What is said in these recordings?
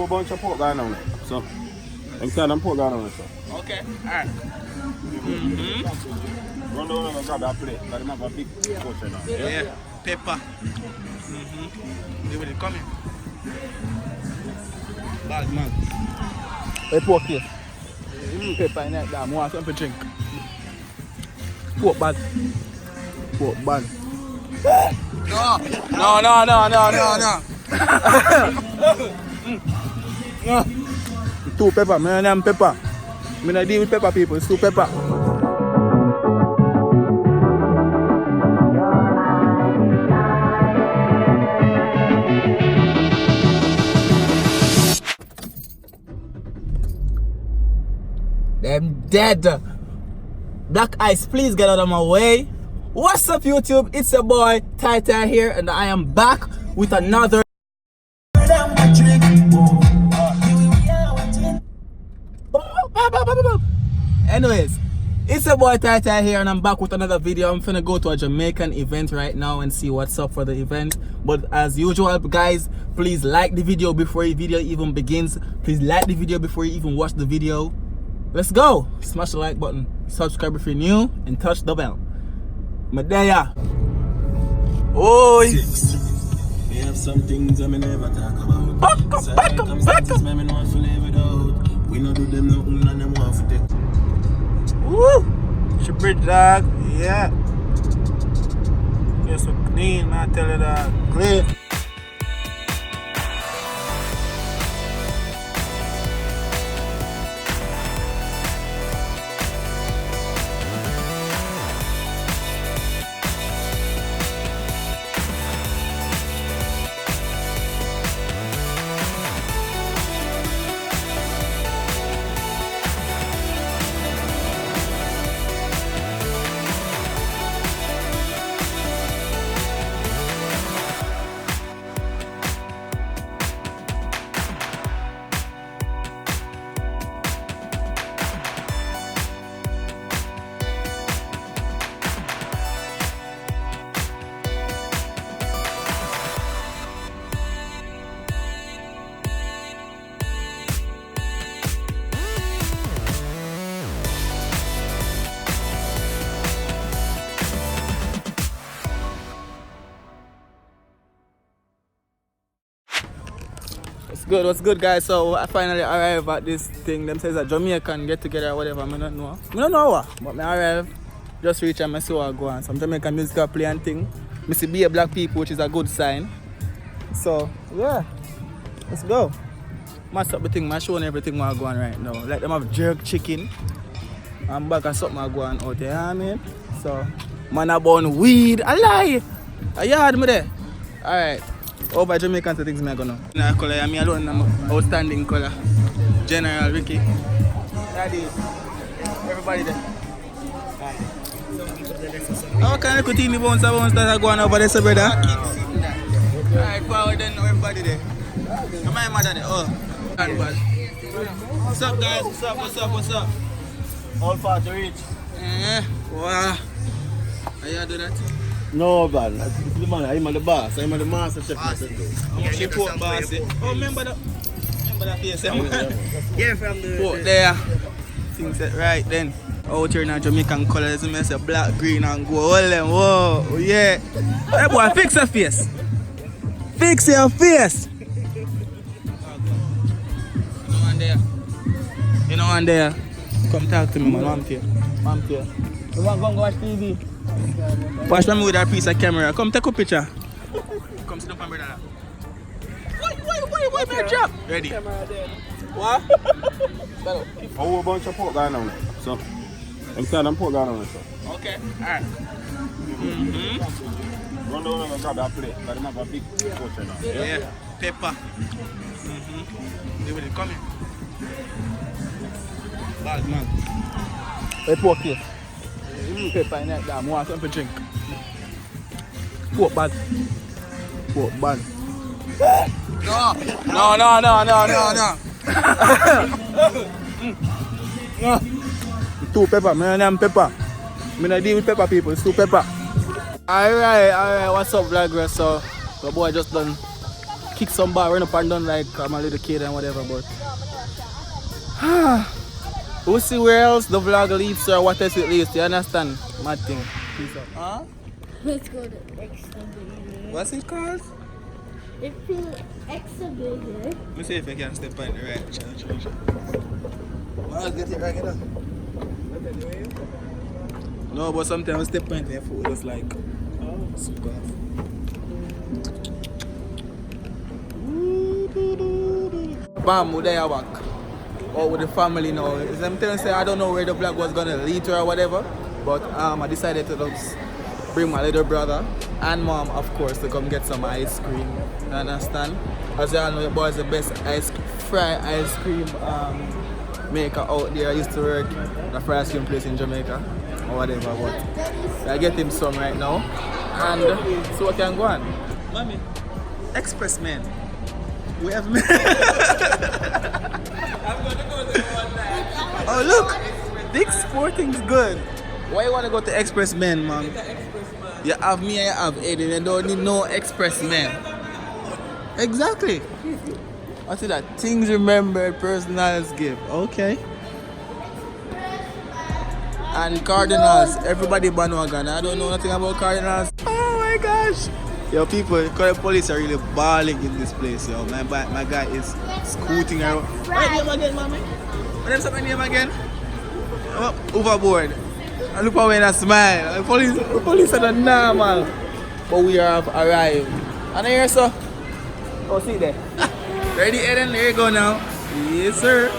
bunch of pork going on there. So, them kind of pork going on there, so. Okay, alright. Run down and grab that plate. Let them have a big portion now. Yeah. Pepper. Give it, come here. Bad man. Hey, pork here. Pepper in that damn. Want something to drink? Pork bad. Pork bad. No. Two pepper, man. I'm pepper. I don't deal with pepper people. It's two pepper. Them dead. Black Ice, please get out of my way. What's up, YouTube? It's your boy Tyrekevlogs here, and I am back with another. Anyways, it's your boy Tyrekevlogs here, and I'm back with another video. I'm finna go to a Jamaican event right now and see what's up for the event. But as usual, guys, please like the video before the video even begins. Please like the video before you even watch the video. Let's go. Smash the like button, subscribe if you're new, and touch the bell. Medea. Oi. We have some things I may never talk about. Back up. Me know if you live it out. We no do them nothing and them want to take. Woo. She bridge dog. Yeah. Yes, so clean, man. I tell you that. Clean. What's good, guys? So I finally arrived at this thing. Them says a Jamaican get together or whatever. I don't know what, but I arrived, just reach and I see what I go on. Some Jamaican music I play and thing. I see be a black people, which is a good sign. So yeah, let's go. Mash up the thing, I'm showing everything what I go on right now. Like them have jerk chicken. I'm back and something I go on out there, you know what I mean? So man I born weed. I lie. You heard me there? Alright. Over Jamaican to things I'm gonna. Nah, color, I'm alone, I'm outstanding color. General Ricky. Daddy. Everybody there. How can I continue bounce that are going over there, so brother? Alright, forward then, everybody there. Am I mad at it? Oh. What's up, guys? What's up? All far to reach. Wow. How you do that? No, man. This is the man. I'm the boss. I'm the master chef. I'm she port boss. Oh, remember that face? Yeah, from the Port there. Things that right then. Out here in Jamaican colors, I say black, green, and gold. All them. Whoa, yeah. Hey boy, fix your face. Fix your face. You know one there. Come talk to me, man. I'm here. You want to go watch TV? Watch me with that piece of camera. Come take a picture. Come sit up and brother. Why man drop? Ready? What? A whole bunch of pork going on there. So, them kind of pork going on there, so. Okay, alright. Run down and grab that plate. Let them have a big portion now. Yeah. Pepper. Give it, come here. Bad man. Hey, pork here. Pepper in that damn. Want something to drink? Pork bad. No. Two pepper, man. I'm pepper. I don't deal with pepper people. It's two pepper. Alright. What's up, vloggers? So the boy just done kick some ball, run up and down like I'm a little kid and whatever, but we'll see where else the vlog leads or what else it leads. You understand? Mad thing. Peace out. Huh? Let's go to excavator. What's it called? It feels excavator. Let me see if I can step on the right channel. I'll get it right now. No, but sometimes I step on their foot just like super. Bam, we there back. Or with the family now. I'm telling you, I don't know where the vlog was gonna lead to or whatever, but I decided to just bring my little brother and mom, of course, to come get some ice cream. You understand? As you all know, your boy is the best fried ice cream maker out there. I used to work at a fried ice cream place in Jamaica or whatever, but I get him some right now and so what can go on. Mommy, Express Man. We have Oh look, Dick's Sporting's good. Why you wanna go to Express Man, mom? You have me and you have Aiden, you don't need no Express Man. Exactly. What's that? Things remembered, personals give. Okay. And Cardinals, everybody bandwagon. I don't know nothing about Cardinals. Oh my gosh. Yo, people, the police are really balling in this place, yo. My guy is scooting around. What's your name again, mommy? What's your name again? Oh, overboard. And look how when I smile. The police are normal. But we have arrived. And here, sir. Oh, see there. Ready, Eden? There you go now. Yes, sir.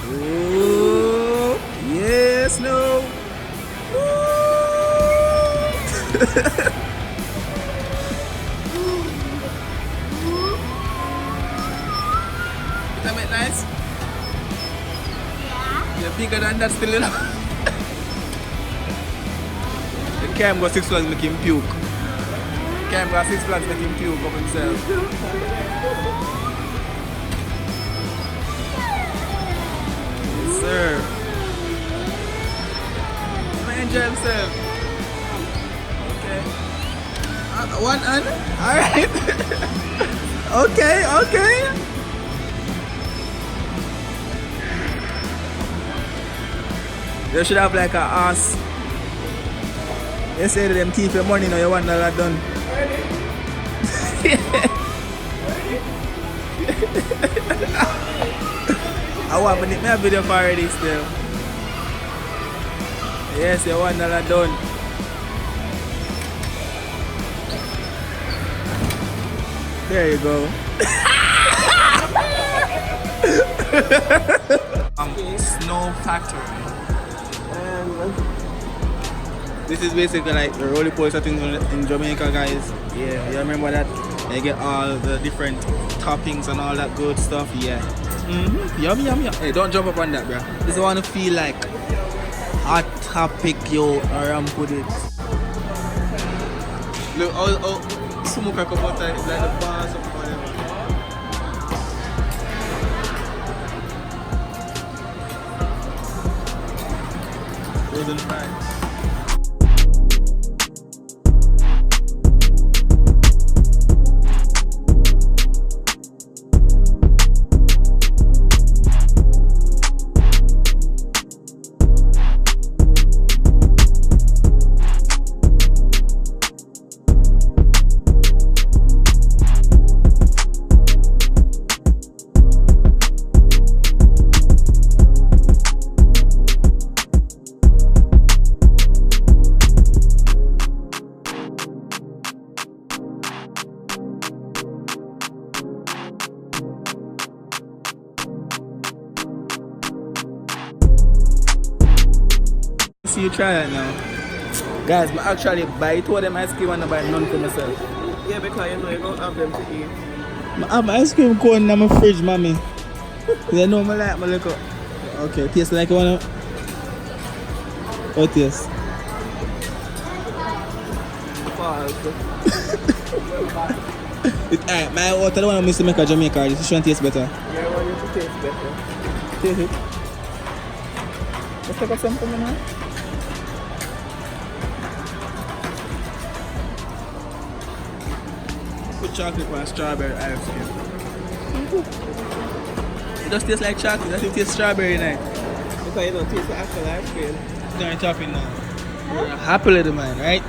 Ooh. Yes, no. Isn't it nice? Yeah. You're bigger than that still, you know? The cam got 6 flags make him puke. Cam got 6 flags make him puke of himself. Yes, sir. Enjoy himself. Okay. One hand? Alright. Okay. You should have like a ass. You say to them keep your money now, you want that done. I want to make a video for already still. Yes, you want that done. There you go. Snow Factory. This is basically like the roly poly thing in Jamaica, guys. Yeah, you remember that? They get all the different toppings and all that good stuff. Yeah. Yummy. Hey, don't jump up on that, bro. This is want to feel like hot topic, yo, or put it. Look, oh, smoke like a butter, it's like the bars or whatever. Frozen fries. You try it now. Guys, I actually buy two of them ice cream and I buy none for myself. Yeah, because you know you're going to have them to eat. I have my ice cream cone in my fridge, mommy. You know I like my little. Okay, taste like one. Oh, taste. Alright, my water the one I miss to make a Jamaica. This one tastes better. Yeah, I want you to taste better. Taste it. Let's take a sample now. put chocolate on strawberry ice cream. It just tastes like chocolate, it doesn't taste strawberry night. Because you don't taste the actual ice cream. Turn topping now. You're a happy little man, right?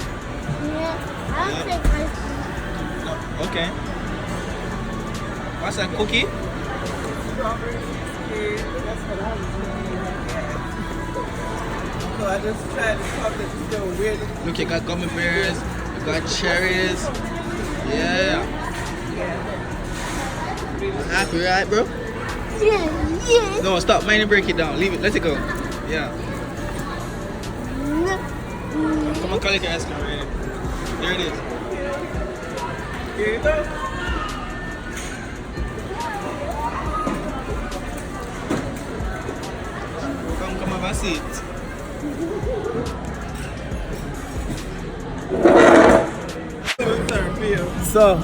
Yeah, I'll take ice cream. Okay. What's that cookie? So I just tried the chocolate, it's so weird. Look, you got gummy bears, you got cherries. Yeah. Happy, right, bro? Yeah. No, stop. Mind and break it down. Leave it. Let it go. Yeah. Come on, collect your ice cream right here. There it is. Here you go. Come have a seat. So,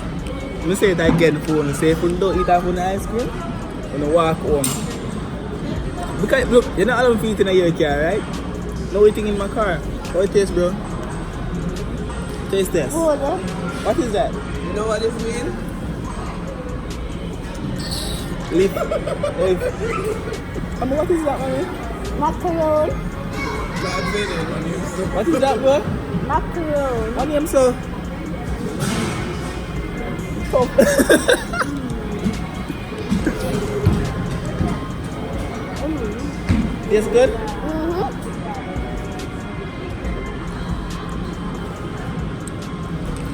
me say it again for you. Say if you don't eat that for ice cream, you walk home. Because look, you're not allowed to eat in your car, right? No eating in my car. How it tastes, bro? Taste this. Water. What is that? You know what this means? Leaf. Leaf. I mean, what is that, mommy? Macaron. What is that, bro? Macaron. What name, so? Tastes good?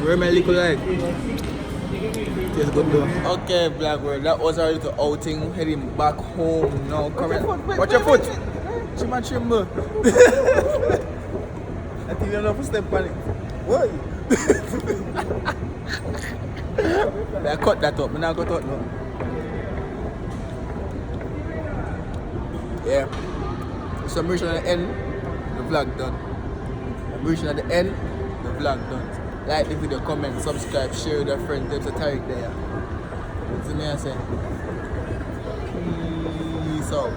Where my liquor like? Tastes good though. Okay, Blackbird, that was our little outing. Heading back home now. Watch your foot. Chima chimbo. I think you're not for step on it. Why? I cut that up, I'm not cut out now. Yeah. So I'm reaching at the end, the vlog done. I'm reaching at the end, the vlog done. Like the video, comment, subscribe, share with your friends. There's a Tyreek there. What's the name I say? Peace out.